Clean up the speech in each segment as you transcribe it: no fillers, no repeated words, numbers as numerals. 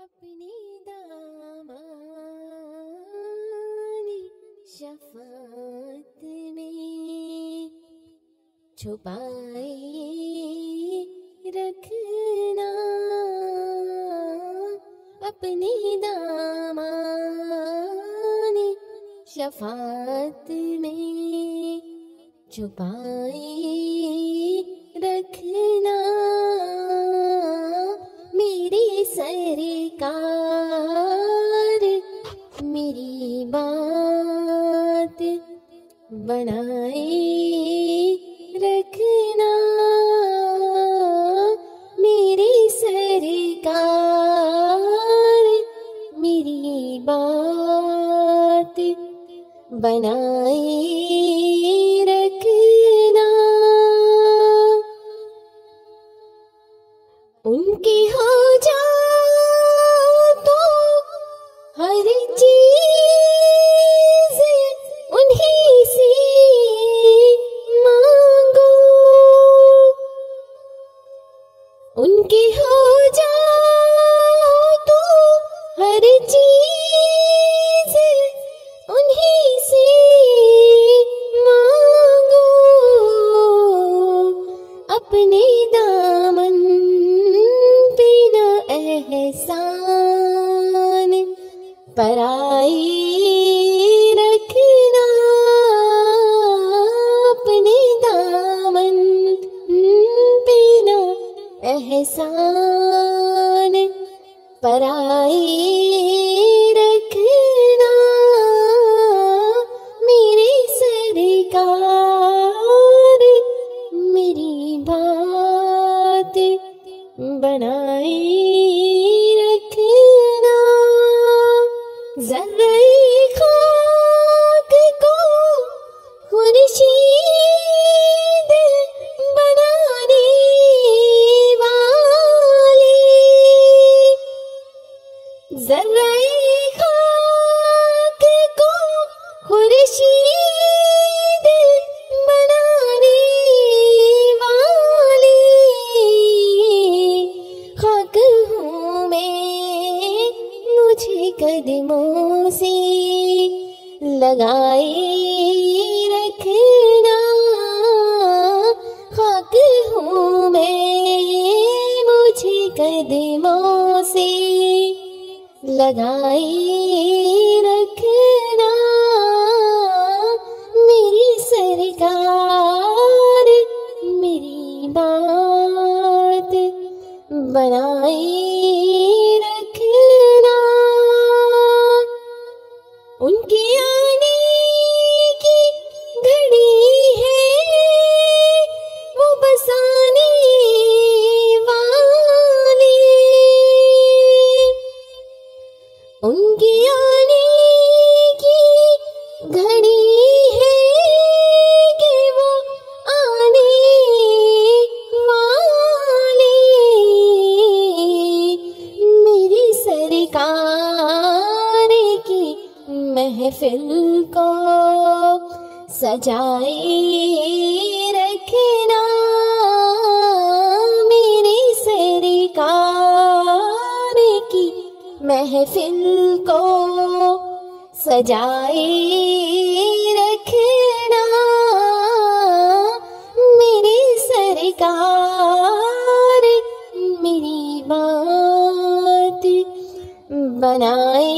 अपनी दामानी शफ़ाअत में छुपाए रखना, अपनी दामानी शफ़ाअत में छुपाए रखना। मेरी सरकार मेरी बात बनाए रखना, मेरी सरकार मेरी बात बनाए रखना। उनकी हो जाओ तो हर चीज उन्हीं से मांगो, उनकी हो जाओ तो हर चीज उन्हीं से मांगो। अपने दामन पे न एहसान पराई रखना, अपने दामन पे न एहसान पराई रखना। मेरी सरकार मेरी बात बनाए रखना। ज़र्रे खाक को खुर्शीद बनाने वाली, ज़र्रे खाक को खुर्शीद बनाने वाली। खाक हूँ मैं मुझे कदमों से लगाए रखना, खाक हूँ मैं मुझे कदमों से लगाए रखना। मेरी सरकार मेरी बात बनाए रखना। उनके आने की घड़ी है वो बसाने वाली, उनके आने की घड़ी है कि वो आने वाली। मेरी सरकार की महफिल को सजाए रखना, मेरी सरकार की महफिल को सजाए रखना। मेरी सरकार मेरी बात बनाए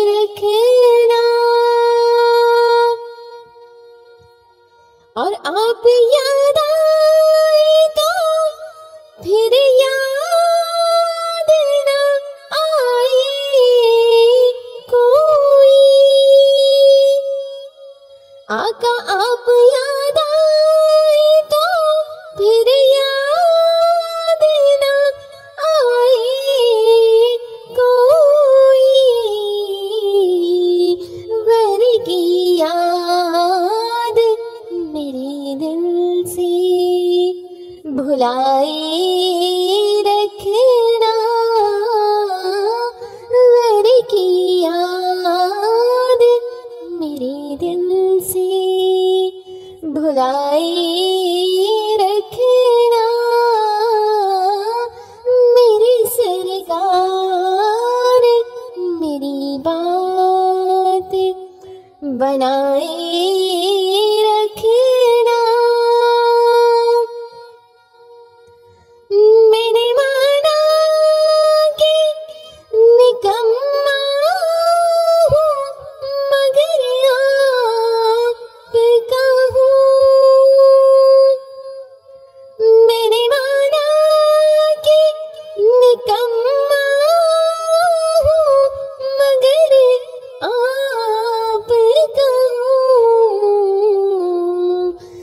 रखना। और आप याद आए तो फिर याद न आए कोई, आका आप याद आए तो फिर याद न आए कोई। घर की याद मेरे दिल से भुलाए रखना, घर की याद मेरे दिल से भुलाए रखना। मेरी सरकार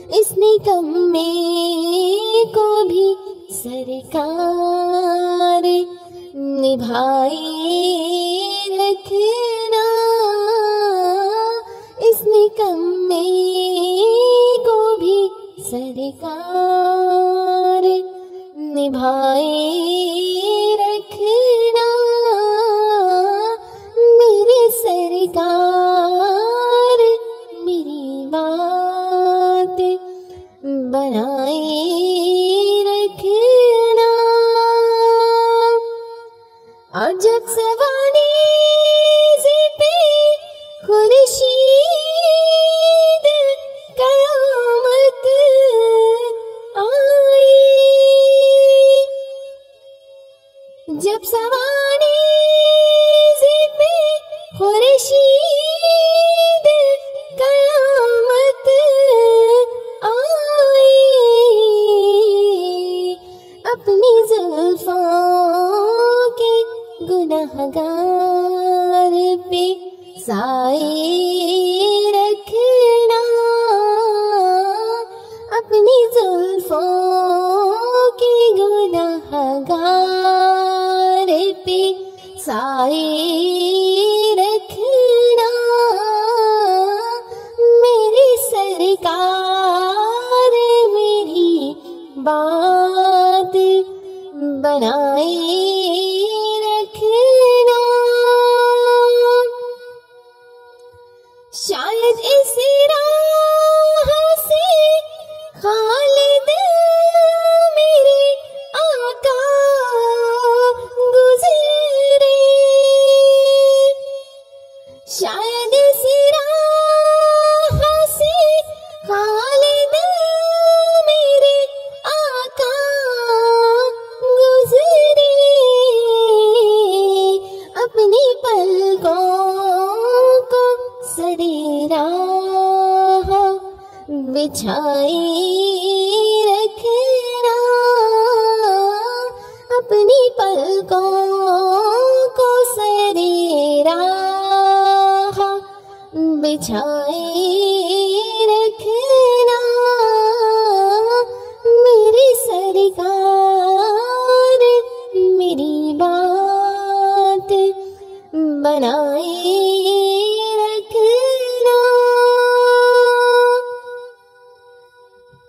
इस निकम्मे को भी सरकार निभाए रखना, इस निकम्मे को भी सरकार निभाए रखना। मेरे सरकार मेरी बात बनाए रखना। और जब सवाने पे खुर्शीद कयामत आई, जब सवाने पे खुर्शीद कयामत आई, अपनी जुल्फों के गुनहगार पे साए रखना, अपनी जुल्फों के गुनहगार पे साए रखना। मेरी सरकार मेरी बात बनाए रखना। शायद इस राह से खालिद मेरे आका गुजरे, शायद इस राह से खालिद मेरे आका गुजरे, अपनी पलकों को सरेराह बिछाए रखना, अपनी पलकों को सरेराह बिछाए रखना। मेरी सरकार मेरी बात बनाए रखना।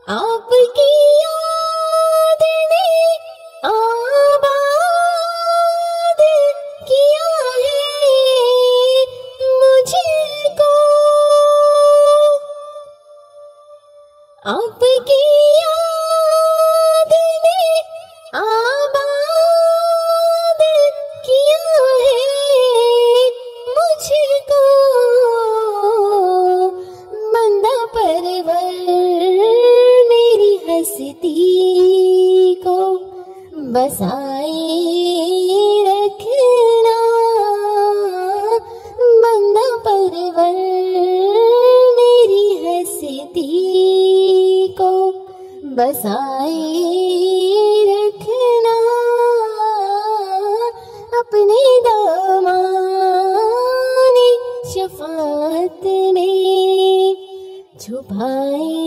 आपकी याद ने आबाद किया है मुझको, आपकी याद ने आबाद किया है मुझको, बंदा परवर मेरी हस्ती को बसाए रखना, बंदा परवर मेरी हस्ती को बसाए रखना। अपने दामाने शफाअत में छुपाए